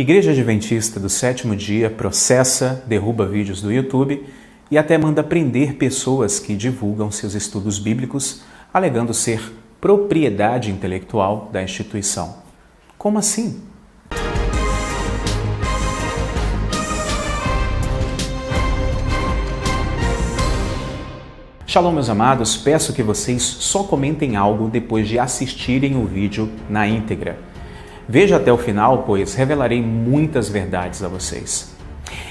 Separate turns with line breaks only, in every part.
Igreja Adventista do Sétimo Dia processa, derruba vídeos do YouTube e até manda prender pessoas que divulgam seus estudos bíblicos, alegando ser propriedade intelectual da instituição. Como assim? Shalom, meus amados, peço que vocês só comentem algo depois de assistirem o vídeo na íntegra. Veja até o final, pois revelarei muitas verdades a vocês.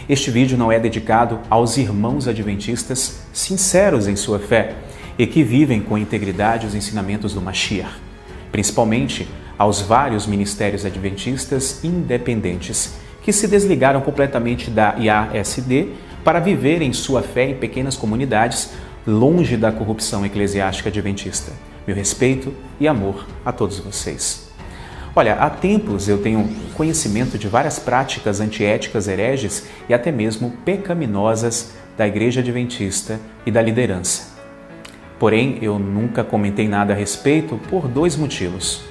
Este vídeo não é dedicado aos irmãos adventistas sinceros em sua fé e que vivem com integridade os ensinamentos do Mashiach, principalmente aos vários ministérios adventistas independentes que se desligaram completamente da IASD para viverem sua fé em pequenas comunidades longe da corrupção eclesiástica adventista. Meu respeito e amor a todos vocês. Olha, há tempos eu tenho conhecimento de várias práticas antiéticas, hereges e até mesmo pecaminosas da Igreja Adventista e da liderança. Porém, eu nunca comentei nada a respeito por dois motivos.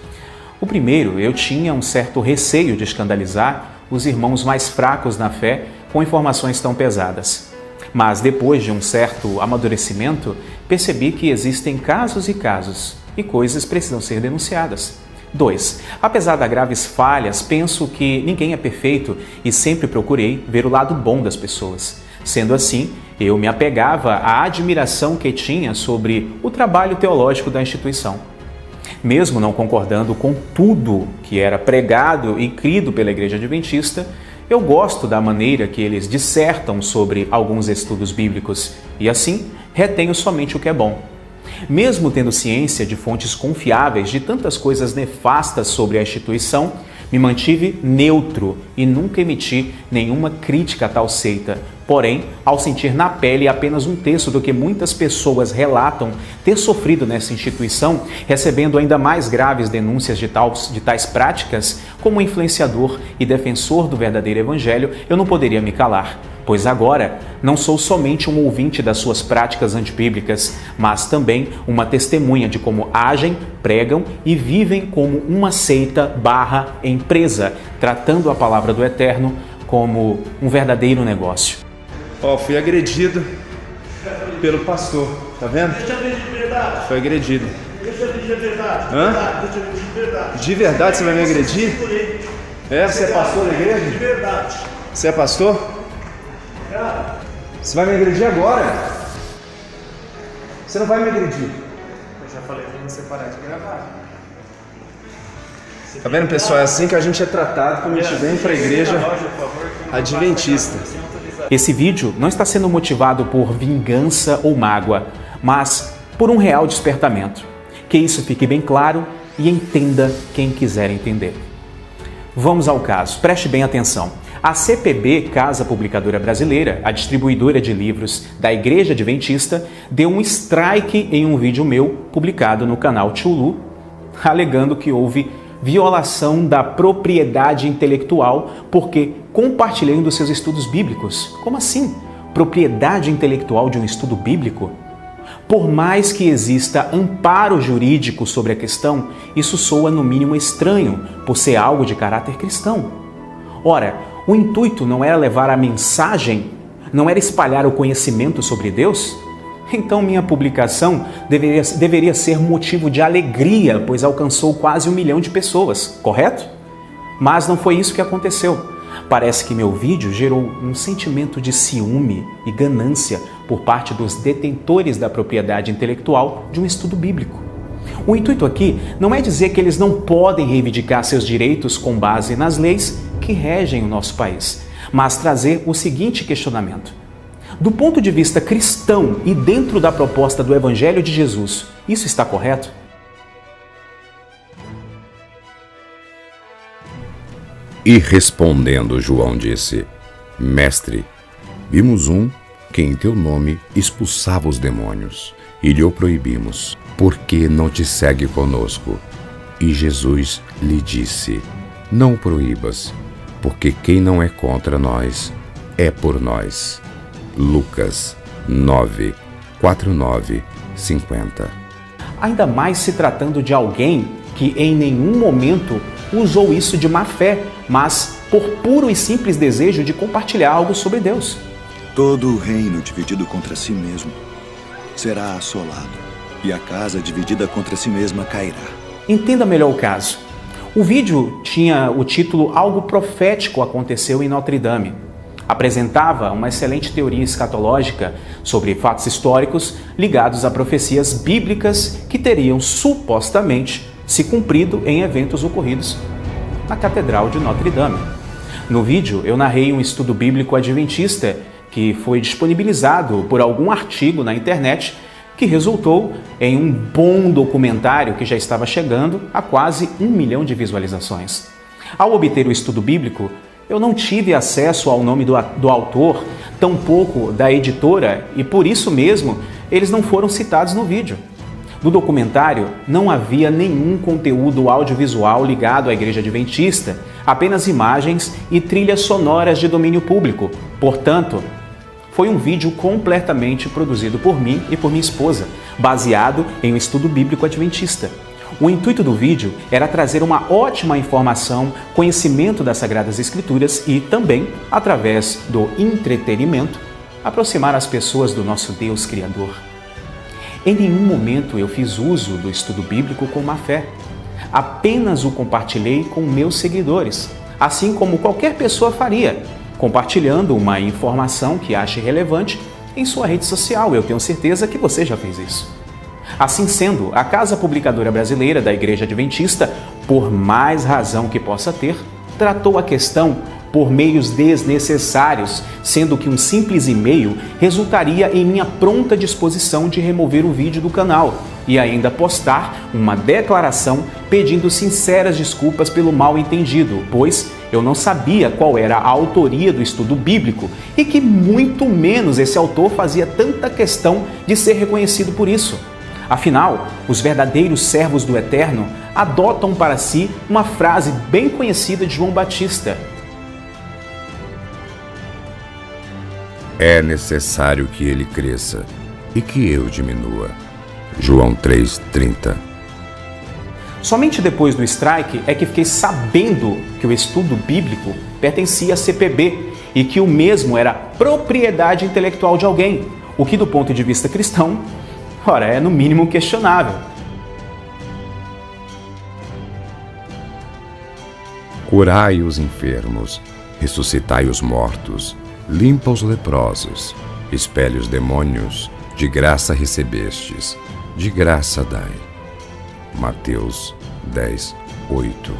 O primeiro, eu tinha um certo receio de escandalizar os irmãos mais fracos na fé com informações tão pesadas. Mas depois de um certo amadurecimento, percebi que existem casos e coisas precisam ser denunciadas. 2. Apesar das graves falhas, penso que ninguém é perfeito e sempre procurei ver o lado bom das pessoas. Sendo assim, eu me apegava à admiração que tinha sobre o trabalho teológico da instituição. Mesmo não concordando com tudo que era pregado e crido pela Igreja Adventista, eu gosto da maneira que eles dissertam sobre alguns estudos bíblicos e, assim, retenho somente o que é bom. Mesmo tendo ciência de fontes confiáveis de tantas coisas nefastas sobre a instituição, me mantive neutro e nunca emiti nenhuma crítica a tal seita. Porém, ao sentir na pele apenas um terço do que muitas pessoas relatam ter sofrido nessa instituição, recebendo ainda mais graves denúncias de tais práticas, como influenciador e defensor do verdadeiro evangelho, eu não poderia me calar. Pois agora não sou somente um ouvinte das suas práticas antibíblicas, mas também uma testemunha de como agem, pregam e vivem como uma seita/empresa, tratando a palavra do Eterno como um verdadeiro negócio.
Fui agredido pelo pastor, tá vendo? Foi agredido. Hã? De verdade você vai me agredir? Você é pastor da igreja? De verdade. Você é pastor? Você vai me agredir agora? Você não vai me agredir.
Eu já falei pra você parar de gravar.
Tá vendo, pessoal? É assim que a gente é tratado quando a gente vem pra igreja adventista.
Esse vídeo não está sendo motivado por vingança ou mágoa, mas por um real despertamento. Que isso fique bem claro e entenda quem quiser entender. Vamos ao caso, preste bem atenção. A CPB, Casa Publicadora Brasileira, a distribuidora de livros da Igreja Adventista, deu um strike em um vídeo meu publicado no canal Tchulu, alegando que houve violação da propriedade intelectual porque compartilhei um dos seus estudos bíblicos. Como assim? Propriedade intelectual de um estudo bíblico? Por mais que exista amparo jurídico sobre a questão, isso soa no mínimo estranho, por ser algo de caráter cristão. Ora, o intuito não era levar a mensagem, não era espalhar o conhecimento sobre Deus? Então minha publicação deveria ser motivo de alegria, pois alcançou quase 1 milhão de pessoas, correto? Mas não foi isso que aconteceu. Parece que meu vídeo gerou um sentimento de ciúme e ganância por parte dos detentores da propriedade intelectual de um estudo bíblico. O intuito aqui não é dizer que eles não podem reivindicar seus direitos com base nas leis que regem o nosso país, mas trazer o seguinte questionamento. Do ponto de vista cristão e dentro da proposta do Evangelho de Jesus, isso está correto?
E respondendo, João disse: Mestre, vimos um que em teu nome expulsava os demônios, e lhe o proibimos, porque não te segue conosco. E Jesus lhe disse: Não o proíbas, porque quem não é contra nós é por nós. Lucas 9, 49, 50.
Ainda mais se tratando de alguém que em nenhum momento usou isso de má fé, mas por puro e simples desejo de compartilhar algo sobre Deus.
Todo o reino dividido contra si mesmo será assolado, e a casa dividida contra si mesma cairá.
Entenda melhor o caso. O vídeo tinha o título Algo Profético Aconteceu em Notre Dame. Apresentava uma excelente teoria escatológica sobre fatos históricos ligados a profecias bíblicas que teriam supostamente se cumprido em eventos ocorridos na Catedral de Notre Dame. No vídeo, eu narrei um estudo bíblico adventista que foi disponibilizado por algum artigo na internet que resultou em um bom documentário que já estava chegando a quase 1 milhão de visualizações. Ao obter o estudo bíblico, eu não tive acesso ao nome do autor, tampouco da editora, e por isso mesmo eles não foram citados no vídeo. No documentário não havia nenhum conteúdo audiovisual ligado à Igreja Adventista, apenas imagens e trilhas sonoras de domínio público. Portanto, foi um vídeo completamente produzido por mim e por minha esposa, baseado em um estudo bíblico adventista. O intuito do vídeo era trazer uma ótima informação, conhecimento das Sagradas Escrituras e também, através do entretenimento, aproximar as pessoas do nosso Deus Criador. Em nenhum momento eu fiz uso do estudo bíblico com má fé. Apenas o compartilhei com meus seguidores, assim como qualquer pessoa faria, compartilhando uma informação que ache relevante em sua rede social. Eu tenho certeza que você já fez isso. Assim sendo, a Casa Publicadora Brasileira da Igreja Adventista, por mais razão que possa ter, tratou a questão por meios desnecessários, sendo que um simples e-mail resultaria em minha pronta disposição de remover o vídeo do canal e ainda postar uma declaração pedindo sinceras desculpas pelo mal entendido, pois eu não sabia qual era a autoria do estudo bíblico e que muito menos esse autor fazia tanta questão de ser reconhecido por isso. Afinal, os verdadeiros servos do Eterno adotam para si uma frase bem conhecida de João Batista:
é necessário que ele cresça e que eu diminua. João 3,30.
Somente depois do strike é que fiquei sabendo que o estudo bíblico pertencia à CPB e que o mesmo era propriedade intelectual de alguém, o que do ponto de vista cristão, ora, é no mínimo questionável.
Curai os enfermos, ressuscitai os mortos, limpa os leprosos, expele os demônios, de graça recebestes, de graça dai. Mateus 10:8.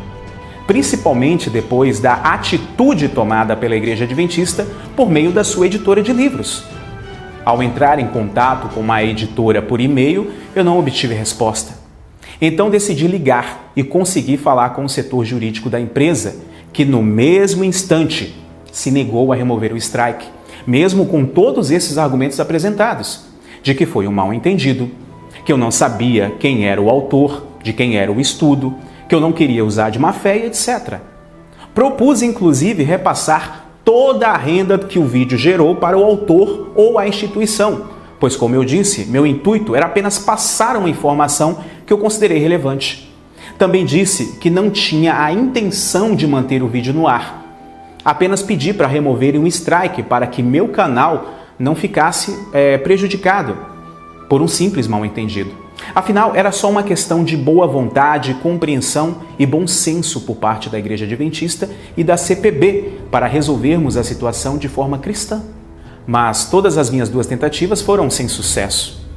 Principalmente depois da atitude tomada pela Igreja Adventista por meio da sua editora de livros. Ao entrar em contato com uma editora por e-mail, eu não obtive resposta. Então decidi ligar e consegui falar com o setor jurídico da empresa, que no mesmo instante se negou a remover o strike, mesmo com todos esses argumentos apresentados, de que foi um mal-entendido, que eu não sabia quem era o autor, de quem era o estudo, que eu não queria usar de má fé e etc. Propus, inclusive, repassar toda a renda que o vídeo gerou para o autor ou a instituição, pois, como eu disse, meu intuito era apenas passar uma informação que eu considerei relevante. Também disse que não tinha a intenção de manter o vídeo no ar. Apenas pedi para removerem um strike para que meu canal não ficasse prejudicado por um simples mal-entendido. Afinal, era só uma questão de boa vontade, compreensão e bom senso por parte da Igreja Adventista e da CPB para resolvermos a situação de forma cristã. Mas todas as minhas duas tentativas foram sem sucesso.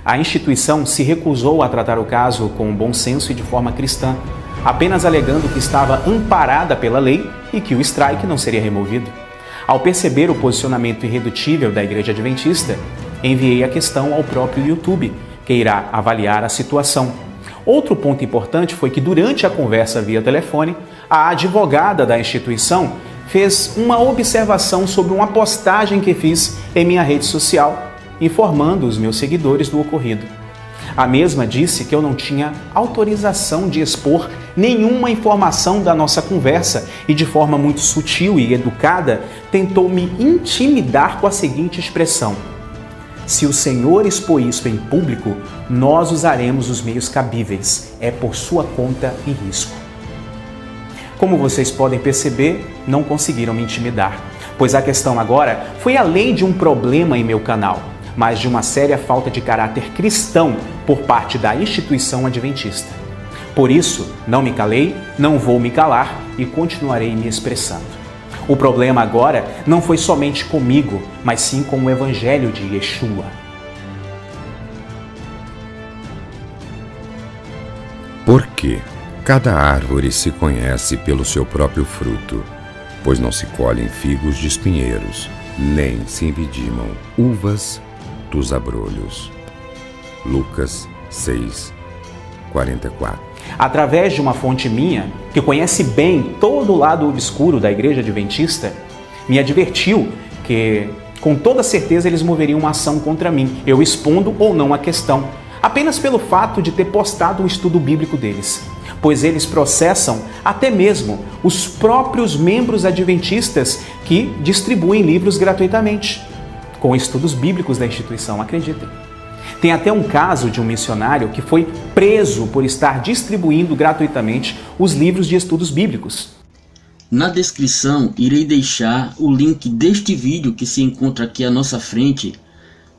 A instituição se recusou a tratar o caso com bom senso e de forma cristã, apenas alegando que estava amparada pela lei e que o strike não seria removido. Ao perceber o posicionamento irredutível da Igreja Adventista, enviei a questão ao próprio YouTube, que irá avaliar a situação. Outro ponto importante foi que durante a conversa via telefone, a advogada da instituição fez uma observação sobre uma postagem que fiz em minha rede social, informando os meus seguidores do ocorrido. A mesma disse que eu não tinha autorização de expor nenhuma informação da nossa conversa e, de forma muito sutil e educada, tentou me intimidar com a seguinte expressão: se o Senhor expor isso em público, nós usaremos os meios cabíveis. É por sua conta e risco. Como vocês podem perceber, não conseguiram me intimidar, pois a questão agora foi além de um problema em meu canal, mas de uma séria falta de caráter cristão por parte da instituição adventista. Por isso, não me calei, não vou me calar e continuarei me expressando. O problema agora não foi somente comigo, mas sim com o Evangelho de Yeshua.
Porque cada árvore se conhece pelo seu próprio fruto, pois não se colhem figos de espinheiros, nem se envidimam uvas dos abrolhos. Lucas 6:44.
Através de uma fonte minha, que conhece bem todo o lado obscuro da Igreja Adventista, me advertiu que, com toda certeza, eles moveriam uma ação contra mim, eu expondo ou não a questão, apenas pelo fato de ter postado o estudo bíblico deles, pois eles processam até mesmo os próprios membros adventistas que distribuem livros gratuitamente, com estudos bíblicos da instituição, acreditem. Tem até um caso de um missionário que foi preso por estar distribuindo gratuitamente os livros de estudos bíblicos.
Na descrição irei deixar o link deste vídeo que se encontra aqui à nossa frente,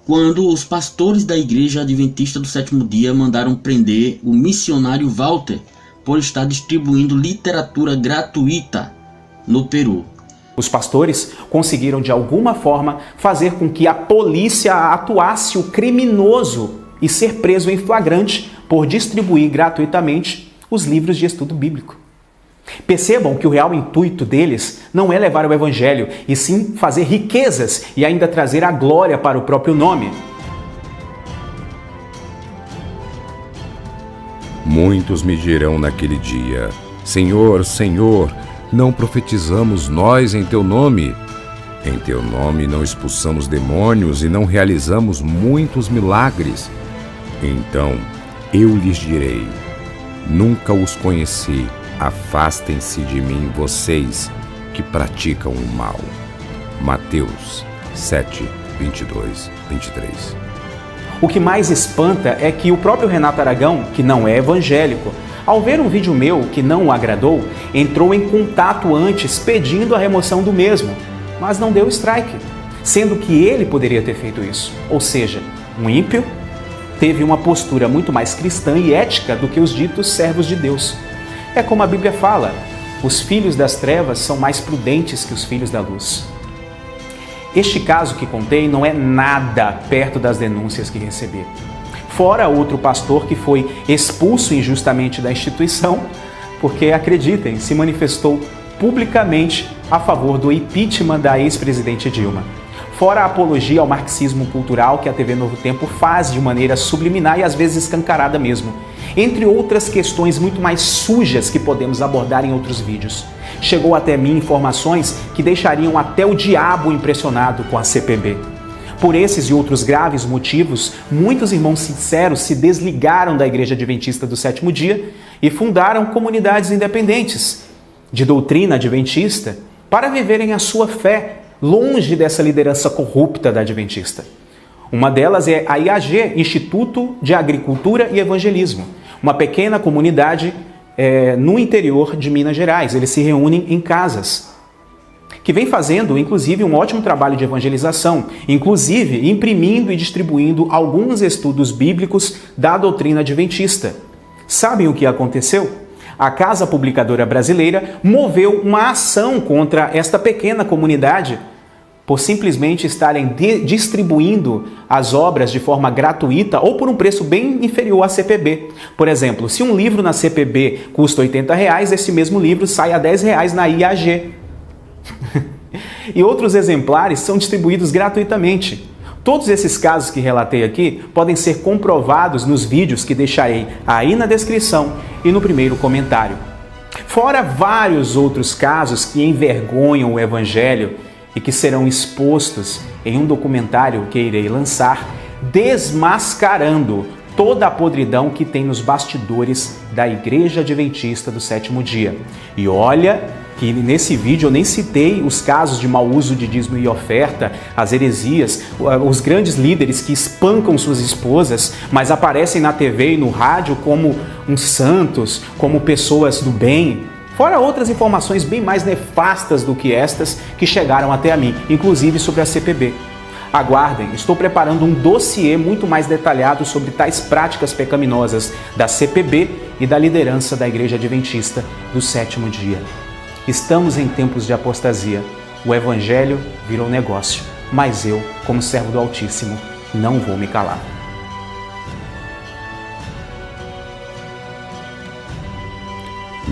quando os pastores da Igreja Adventista do Sétimo Dia mandaram prender o missionário Walter por estar distribuindo literatura gratuita no Peru.
Os pastores conseguiram de alguma forma fazer com que a polícia atuasse o criminoso e ser preso em flagrante por distribuir gratuitamente os livros de estudo bíblico. Percebam que o real intuito deles não é levar o evangelho, e sim fazer riquezas e ainda trazer a glória para o próprio nome.
Muitos me dirão naquele dia: Senhor, Senhor, não profetizamos nós em teu nome? Em teu nome não expulsamos demônios e não realizamos muitos milagres? Então eu lhes direi: nunca os conheci. Afastem-se de mim, vocês que praticam o mal. Mateus 7, 22, 23.
O que mais espanta é que o próprio Renato Aragão, que não é evangélico, ao ver um vídeo meu que não o agradou, entrou em contato antes pedindo a remoção do mesmo, mas não deu strike, sendo que ele poderia ter feito isso. Ou seja, um ímpio teve uma postura muito mais cristã e ética do que os ditos servos de Deus. É como a Bíblia fala, os filhos das trevas são mais prudentes que os filhos da luz. Este caso que contei não é nada perto das denúncias que recebi. Fora outro pastor que foi expulso injustamente da instituição, porque, acreditem, se manifestou publicamente a favor do impeachment da ex-presidente Dilma. Fora a apologia ao marxismo cultural que a TV Novo Tempo faz de maneira subliminar e às vezes escancarada mesmo. Entre outras questões muito mais sujas que podemos abordar em outros vídeos. Chegou até mim informações que deixariam até o diabo impressionado com a CPB. Por esses e outros graves motivos, muitos irmãos sinceros se desligaram da Igreja Adventista do Sétimo Dia e fundaram comunidades independentes de doutrina adventista para viverem a sua fé longe dessa liderança corrupta da Adventista. Uma delas é a IAG, Instituto de Agricultura e Evangelismo, uma pequena comunidade no interior de Minas Gerais. Eles se reúnem em casas, que vem fazendo, inclusive, um ótimo trabalho de evangelização, inclusive imprimindo e distribuindo alguns estudos bíblicos da doutrina adventista. Sabem o que aconteceu? A Casa Publicadora Brasileira moveu uma ação contra esta pequena comunidade por simplesmente estarem distribuindo as obras de forma gratuita ou por um preço bem inferior à CPB. Por exemplo, se um livro na CPB custa R$80, esse mesmo livro sai a R$10 na IAG. E outros exemplares são distribuídos gratuitamente. Todos esses casos que relatei aqui podem ser comprovados nos vídeos que deixarei aí na descrição e no primeiro comentário. Fora vários outros casos que envergonham o Evangelho e que serão expostos em um documentário que irei lançar, desmascarando toda a podridão que tem nos bastidores da Igreja Adventista do Sétimo Dia. E olha que nesse vídeo eu nem citei os casos de mau uso de dízimo e oferta, as heresias, os grandes líderes que espancam suas esposas, mas aparecem na TV e no rádio como uns santos, como pessoas do bem. Fora outras informações bem mais nefastas do que estas que chegaram até a mim, inclusive sobre a CPB. Aguardem, estou preparando um dossiê muito mais detalhado sobre tais práticas pecaminosas da CPB e da liderança da Igreja Adventista do Sétimo Dia. Estamos em tempos de apostasia. O Evangelho virou negócio, mas eu, como servo do Altíssimo, não vou me calar.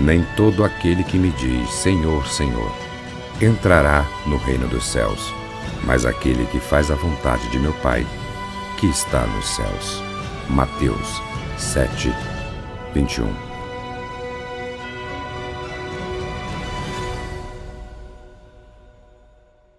Nem todo aquele que me diz, Senhor, Senhor, entrará no reino dos céus, mas aquele que faz a vontade de meu Pai, que está nos céus. Mateus 7, 21.